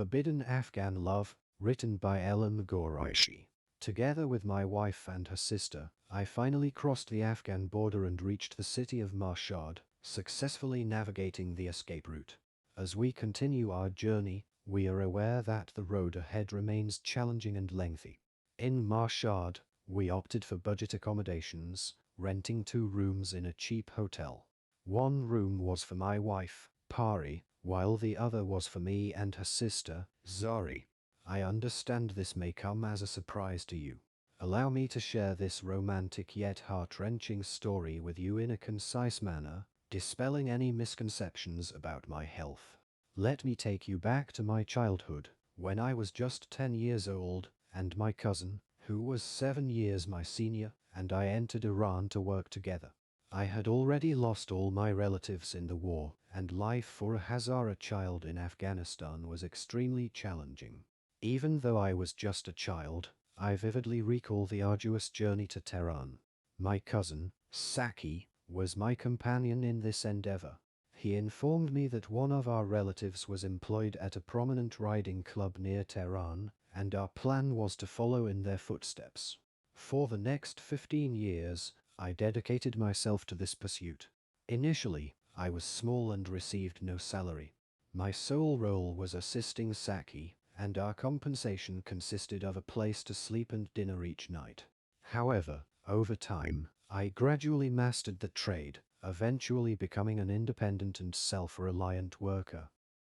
Forbidden Afghan Love, written by Elham Ghoreishi. Together with my wife and her sister, I finally crossed the Afghan border and reached the city of Mashhad, successfully navigating the escape route. As we continue our journey, we are aware that the road ahead remains challenging and lengthy. In Mashhad, we opted for budget accommodations, renting 2 rooms in a cheap hotel. One room was for my wife, Pari, while the other was for me and her sister, Zari. I understand this may come as a surprise to you. Allow me to share this romantic yet heart-wrenching story with you in a concise manner, dispelling any misconceptions about my health. Let me take you back to my childhood, when I was just 10 years old, and my cousin, who was 7 years my senior, and I entered Iran to work together. I had already lost all my relatives in the war, and life for a Hazara child in Afghanistan was extremely challenging. Even though I was just a child, I vividly recall the arduous journey to Tehran. My cousin, Saki, was my companion in this endeavor. He informed me that one of our relatives was employed at a prominent riding club near Tehran, and our plan was to follow in their footsteps. For the next 15 years, I dedicated myself to this pursuit. Initially, I was small and received no salary. My sole role was assisting Saki, and our compensation consisted of a place to sleep and dinner each night. However, over time, I gradually mastered the trade, eventually becoming an independent and self-reliant worker.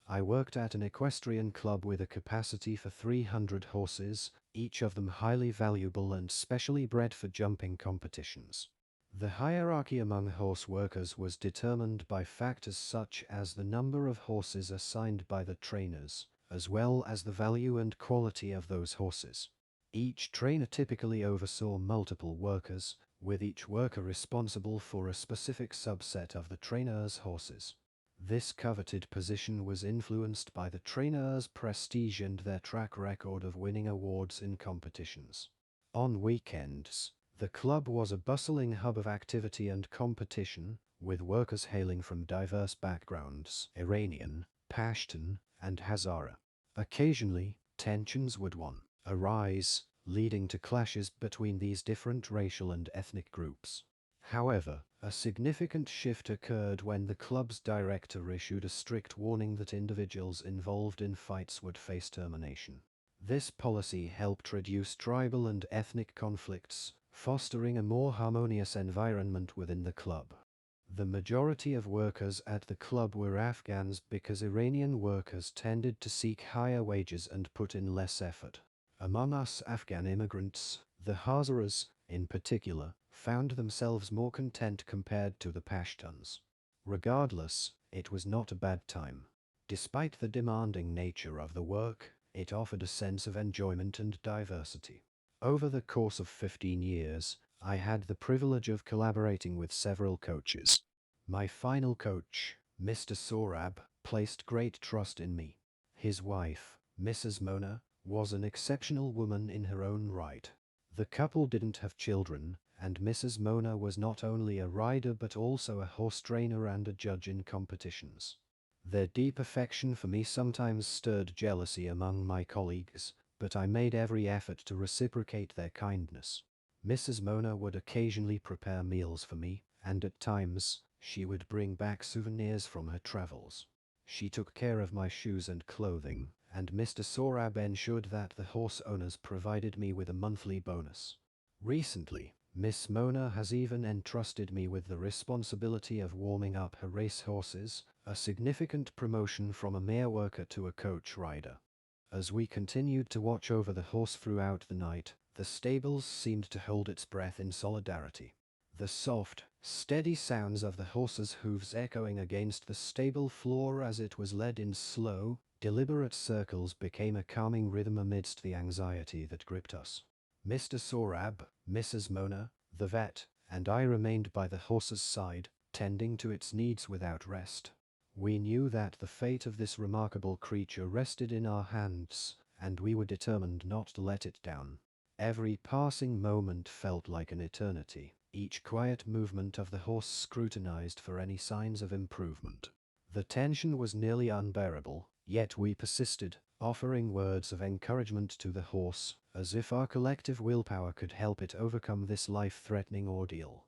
I worked at an equestrian club with a capacity for 300 horses, each of them highly valuable and specially bred for jumping competitions. The hierarchy among horse workers was determined by factors such as the number of horses assigned by the trainers, as well as the value and quality of those horses. Each trainer typically oversaw multiple workers, with each worker responsible for a specific subset of the trainer's horses. This coveted position was influenced by the trainers' prestige and their track record of winning awards in competitions. On weekends, the club was a bustling hub of activity and competition, with workers hailing from diverse backgrounds: Iranian, Pashtun, and Hazara. Occasionally, tensions would arise, leading to clashes between these different racial and ethnic groups. However, a significant shift occurred when the club's director issued a strict warning that individuals involved in fights would face termination. This policy helped reduce tribal and ethnic conflicts, fostering a more harmonious environment within the club. The majority of workers at the club were Afghans because Iranian workers tended to seek higher wages and put in less effort. Among us Afghan immigrants, the Hazaras, in particular, found themselves more content compared to the Pashtuns. Regardless, it was not a bad time. Despite the demanding nature of the work, it offered a sense of enjoyment and diversity. Over the course of 15 years, I had the privilege of collaborating with several coaches. My final coach, Mr. Sorab, placed great trust in me. His wife, Mrs. Mona, was an exceptional woman in her own right. The couple didn't have children, and Mrs. Mona was not only a rider but also a horse trainer and a judge in competitions. Their deep affection for me sometimes stirred jealousy among my colleagues, but I made every effort to reciprocate their kindness. Mrs. Mona would occasionally prepare meals for me, and at times, she would bring back souvenirs from her travels. She took care of my shoes and clothing, and Mr. Sorab ensured that the horse owners provided me with a monthly bonus. Recently, Miss Mona has even entrusted me with the responsibility of warming up her race horses, a significant promotion from a mere worker to a coach rider. As we continued to watch over the horse throughout the night, the stables seemed to hold its breath in solidarity. The soft, steady sounds of the horse's hooves echoing against the stable floor as it was led in slow, deliberate circles became a calming rhythm amidst the anxiety that gripped us. Mr. Sorab, Mrs. Mona, the vet, and I remained by the horse's side, tending to its needs without rest. We knew that the fate of this remarkable creature rested in our hands, and we were determined not to let it down. Every passing moment felt like an eternity, each quiet movement of the horse scrutinized for any signs of improvement. The tension was nearly unbearable, yet we persisted, offering words of encouragement to the horse, as if our collective willpower could help it overcome this life-threatening ordeal.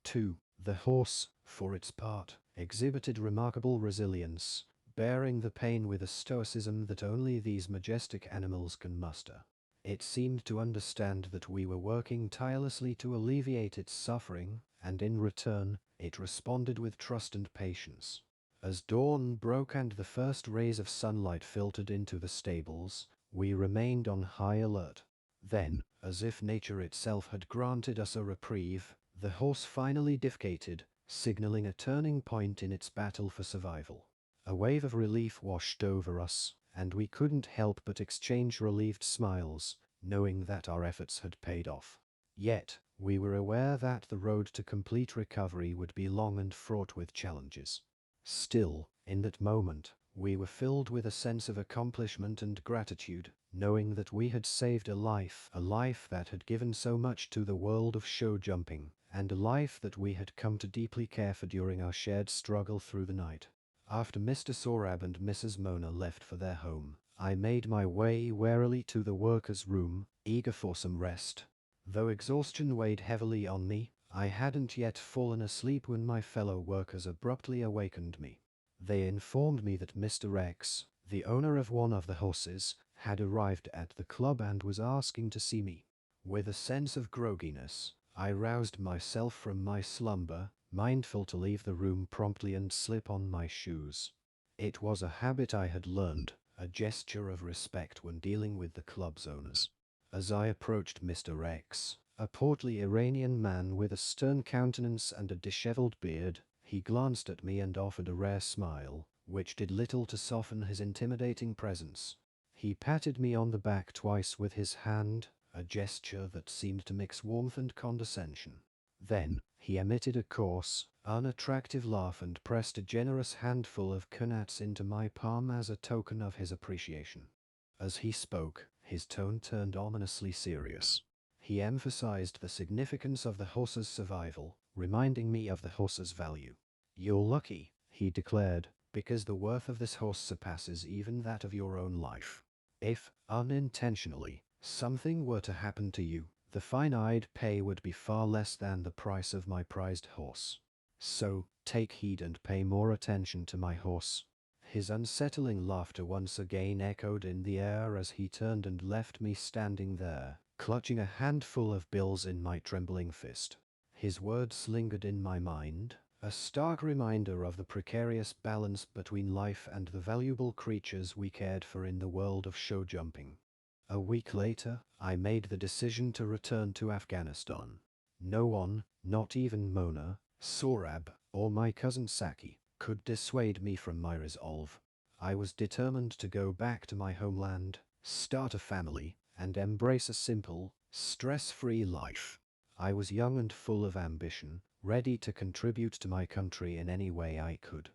2. The horse, for its part, exhibited remarkable resilience, bearing the pain with a stoicism that only these majestic animals can muster. It seemed to understand that we were working tirelessly to alleviate its suffering, and in return, it responded with trust and patience. As dawn broke and the first rays of sunlight filtered into the stables, we remained on high alert. Then, as if nature itself had granted us a reprieve, the horse finally defecated, signaling a turning point in its battle for survival. A wave of relief washed over us, and we couldn't help but exchange relieved smiles, knowing that our efforts had paid off. Yet, we were aware that the road to complete recovery would be long and fraught with challenges. Still, in that moment, we were filled with a sense of accomplishment and gratitude, knowing that we had saved a life that had given so much to the world of show jumping, and a life that we had come to deeply care for during our shared struggle through the night. After Mr. Sorab and Mrs. Mona left for their home, I made my way warily to the workers' room, eager for some rest. Though exhaustion weighed heavily on me, I hadn't yet fallen asleep when my fellow workers abruptly awakened me. They informed me that Mr. X, the owner of one of the horses, had arrived at the club and was asking to see me. With a sense of grogginess, I roused myself from my slumber, mindful to leave the room promptly and slip on my shoes. It was a habit I had learned, a gesture of respect when dealing with the club's owners. As I approached Mr. X, a portly Iranian man with a stern countenance and a disheveled beard, he glanced at me and offered a rare smile, which did little to soften his intimidating presence. He patted me on the back twice with his hand, a gesture that seemed to mix warmth and condescension. Then, he emitted a coarse, unattractive laugh and pressed a generous handful of kunats into my palm as a token of his appreciation. As he spoke, his tone turned ominously serious. He emphasized the significance of the horse's survival, reminding me of the horse's value. "You're lucky," he declared, "because the worth of this horse surpasses even that of your own life. If, unintentionally, something were to happen to you, the fine I'd pay would be far less than the price of my prized horse. So, take heed and pay more attention to my horse." His unsettling laughter once again echoed in the air as he turned and left me standing there, clutching a handful of bills in my trembling fist. His words lingered in my mind, a stark reminder of the precarious balance between life and the valuable creatures we cared for in the world of show jumping. A week later, I made the decision to return to Afghanistan. No one, not even Mona, Sorab, or my cousin Saki, could dissuade me from my resolve. I was determined to go back to my homeland, start a family, and embrace a simple, stress-free life. I was young and full of ambition, ready to contribute to my country in any way I could.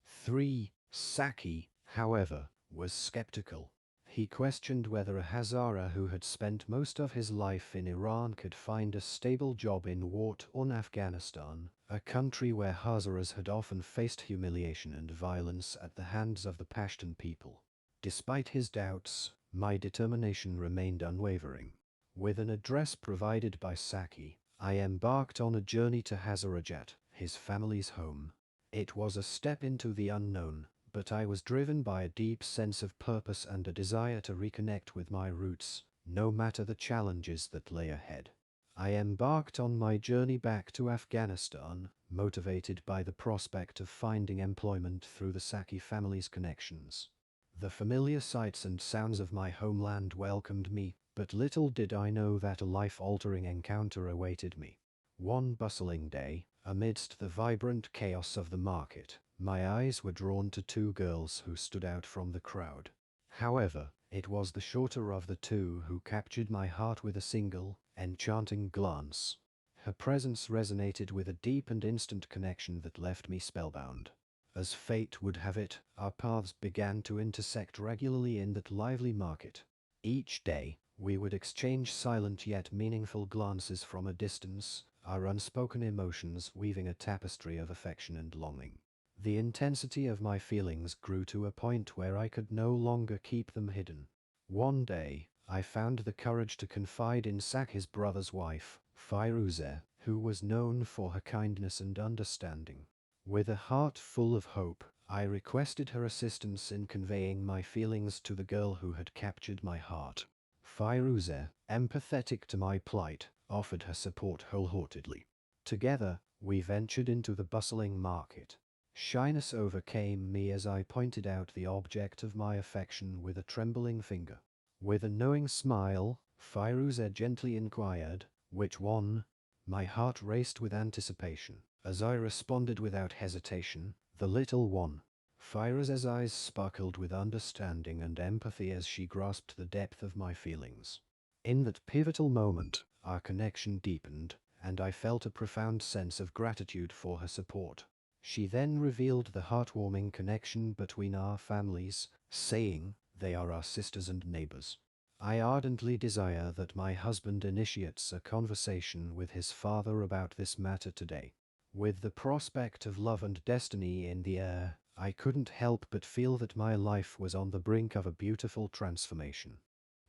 3. Saki, however, was skeptical. He questioned whether a Hazara who had spent most of his life in Iran could find a stable job in war-torn Afghanistan, a country where Hazaras had often faced humiliation and violence at the hands of the Pashtun people. Despite his doubts, my determination remained unwavering. With an address provided by Saki, I embarked on a journey to Hazarajat, his family's home. It was a step into the unknown, but I was driven by a deep sense of purpose and a desire to reconnect with my roots, no matter the challenges that lay ahead. I embarked on my journey back to Afghanistan, motivated by the prospect of finding employment through the Saki family's connections. The familiar sights and sounds of my homeland welcomed me, but little did I know that a life-altering encounter awaited me. One bustling day, amidst the vibrant chaos of the market, my eyes were drawn to two girls who stood out from the crowd. However, it was the shorter of the two who captured my heart with a single, enchanting glance. Her presence resonated with a deep and instant connection that left me spellbound. As fate would have it, our paths began to intersect regularly in that lively market. Each day, we would exchange silent yet meaningful glances from a distance, our unspoken emotions weaving a tapestry of affection and longing. The intensity of my feelings grew to a point where I could no longer keep them hidden. One day, I found the courage to confide in Sak, his brother's wife, Firuze, who was known for her kindness and understanding. With a heart full of hope, I requested her assistance in conveying my feelings to the girl who had captured my heart. Firuze, empathetic to my plight, offered her support wholeheartedly. Together, we ventured into the bustling market. Shyness overcame me as I pointed out the object of my affection with a trembling finger. With a knowing smile, Firuze gently inquired, "Which one?" My heart raced with anticipation, as I responded without hesitation, "The little one." Firuze's eyes sparkled with understanding and empathy as she grasped the depth of my feelings. In that pivotal moment, our connection deepened, and I felt a profound sense of gratitude for her support. She then revealed the heartwarming connection between our families, saying, "They are our sisters and neighbors. I ardently desire that my husband initiates a conversation with his father about this matter today." With the prospect of love and destiny in the air, I couldn't help but feel that my life was on the brink of a beautiful transformation.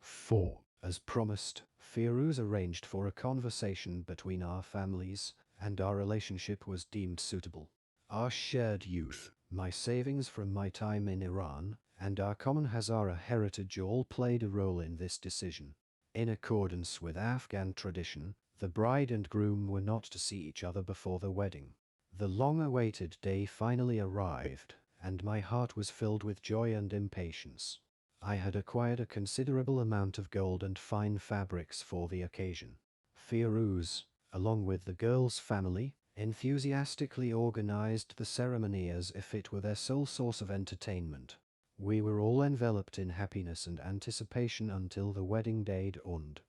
4. As promised, Firuz arranged for a conversation between our families, and our relationship was deemed suitable. Our shared youth, my savings from my time in Iran, and our common Hazara heritage all played a role in this decision. In accordance with Afghan tradition, the bride and groom were not to see each other before the wedding. The long-awaited day finally arrived, and my heart was filled with joy and impatience. I had acquired a considerable amount of gold and fine fabrics for the occasion. Firuz, along with the girl's family, enthusiastically organized the ceremony as if it were their sole source of entertainment. We were all enveloped in happiness and anticipation until the wedding day dawned.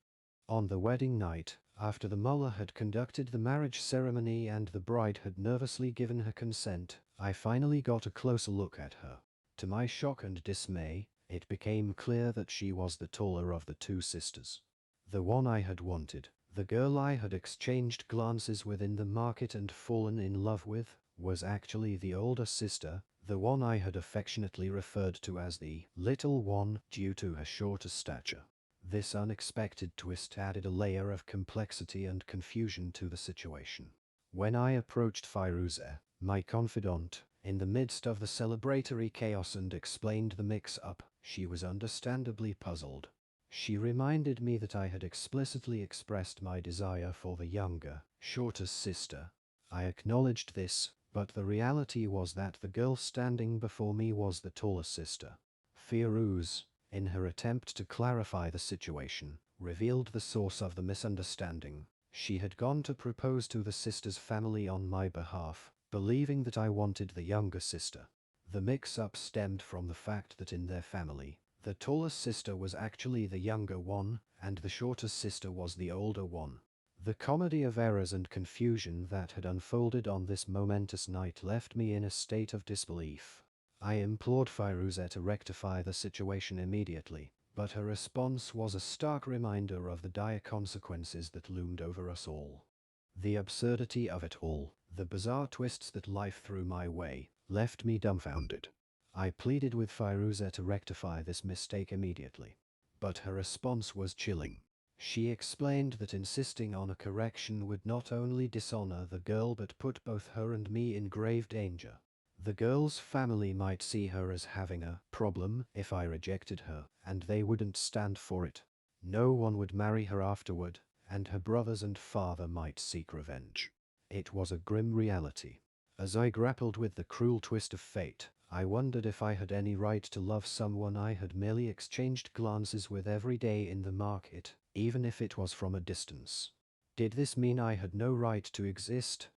On the wedding night, after the mullah had conducted the marriage ceremony and the bride had nervously given her consent, I finally got a closer look at her. To my shock and dismay, it became clear that she was the taller of the two sisters. The one I had wanted, the girl I had exchanged glances with in the market and fallen in love with, was actually the older sister, the one I had affectionately referred to as the little one due to her shorter stature. This unexpected twist added a layer of complexity and confusion to the situation. When I approached Firuze, my confidant, in the midst of the celebratory chaos and explained the mix-up, she was understandably puzzled. She reminded me that I had explicitly expressed my desire for the younger, shorter sister. I acknowledged this, but the reality was that the girl standing before me was the taller sister. Firuz, in her attempt to clarify the situation, revealed the source of the misunderstanding. She had gone to propose to the sister's family on my behalf, believing that I wanted the younger sister. The mix-up stemmed from the fact that in their family, the taller sister was actually the younger one, and the shorter sister was the older one. The comedy of errors and confusion that had unfolded on this momentous night left me in a state of disbelief. I implored Firuze to rectify the situation immediately, but her response was a stark reminder of the dire consequences that loomed over us all. The absurdity of it all, the bizarre twists that life threw my way, left me dumbfounded. I pleaded with Firuze to rectify this mistake immediately, but her response was chilling. She explained that insisting on a correction would not only dishonor the girl but put both her and me in grave danger. The girl's family might see her as having a problem if I rejected her, and they wouldn't stand for it. No one would marry her afterward, and her brothers and father might seek revenge. It was a grim reality. As I grappled with the cruel twist of fate, I wondered if I had any right to love someone I had merely exchanged glances with every day in the market, even if it was from a distance. Did this mean I had no right to exist?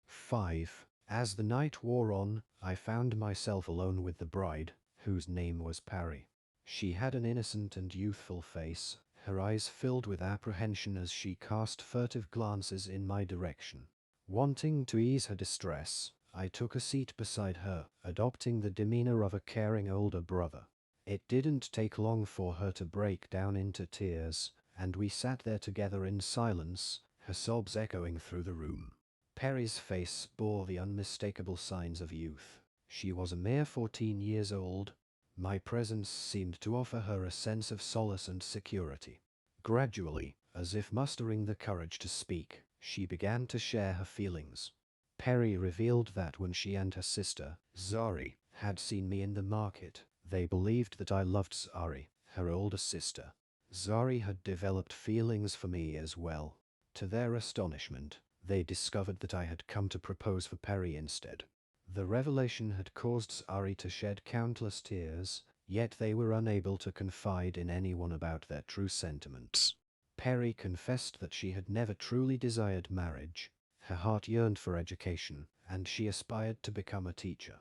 5. As the night wore on, I found myself alone with the bride, whose name was Parry. She had an innocent and youthful face, her eyes filled with apprehension as she cast furtive glances in my direction. Wanting to ease her distress, I took a seat beside her, adopting the demeanor of a caring older brother. It didn't take long for her to break down into tears, and we sat there together in silence, her sobs echoing through the room. Perry's face bore the unmistakable signs of youth. She was a mere 14 years old. My presence seemed to offer her a sense of solace and security. Gradually, as if mustering the courage to speak, she began to share her feelings. Perry revealed that when she and her sister, Zari, had seen me in the market, they believed that I loved Zari, her older sister. Zari had developed feelings for me as well. To their astonishment, they discovered that I had come to propose for Perry instead. The revelation had caused Zari to shed countless tears, yet they were unable to confide in anyone about their true sentiments. Perry confessed that she had never truly desired marriage. Her heart yearned for education, and she aspired to become a teacher.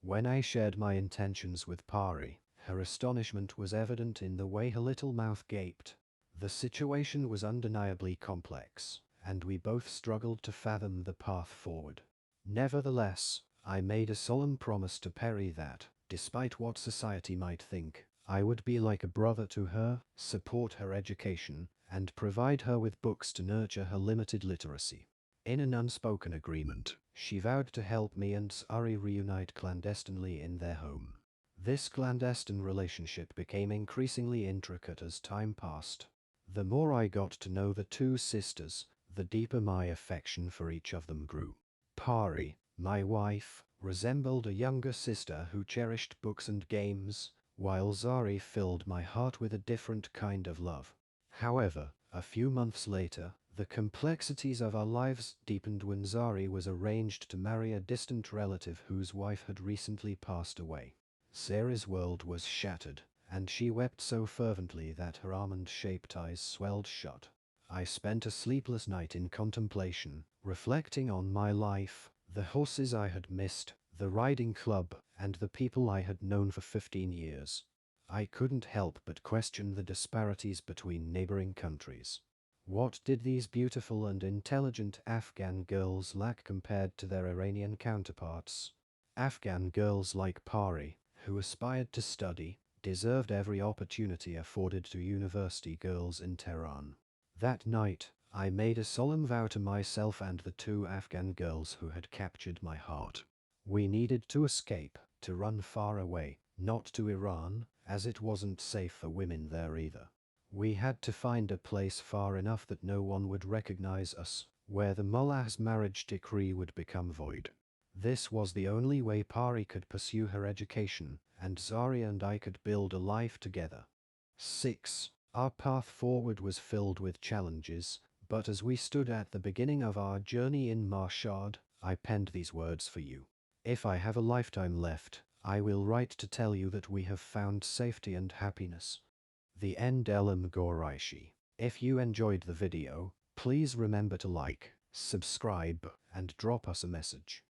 When I shared my intentions with Pari, her astonishment was evident in the way her little mouth gaped. The situation was undeniably complex, and we both struggled to fathom the path forward. Nevertheless, I made a solemn promise to Perry that, despite what society might think, I would be like a brother to her, support her education, and provide her with books to nurture her limited literacy. In an unspoken agreement, she vowed to help me and Zari reunite clandestinely in their home. This clandestine relationship became increasingly intricate as time passed. The more I got to know the two sisters, the deeper my affection for each of them grew. Pari, my wife, resembled a younger sister who cherished books and games, while Zari filled my heart with a different kind of love. However, a few months later, the complexities of our lives deepened when Zari was arranged to marry a distant relative whose wife had recently passed away. Zari's world was shattered, and she wept so fervently that her almond-shaped eyes swelled shut. I spent a sleepless night in contemplation, reflecting on my life, the horses I had missed, the riding club, and the people I had known for 15 years. I couldn't help but question the disparities between neighboring countries. What did these beautiful and intelligent Afghan girls lack compared to their Iranian counterparts? Afghan girls like Pari, who aspired to study, deserved every opportunity afforded to university girls in Tehran. That night, I made a solemn vow to myself and the two Afghan girls who had captured my heart. We needed to escape, to run far away, not to Iran, as it wasn't safe for women there either. We had to find a place far enough that no one would recognize us, where the mullah's marriage decree would become void. This was the only way Pari could pursue her education, and Zari and I could build a life together. 6. Our path forward was filled with challenges, but as we stood at the beginning of our journey in Mashhad, I penned these words for you. If I have a lifetime left, I will write to tell you that we have found safety and happiness. The end. Elham Ghoreishi. If you enjoyed the video, please remember to like, subscribe, and drop us a message.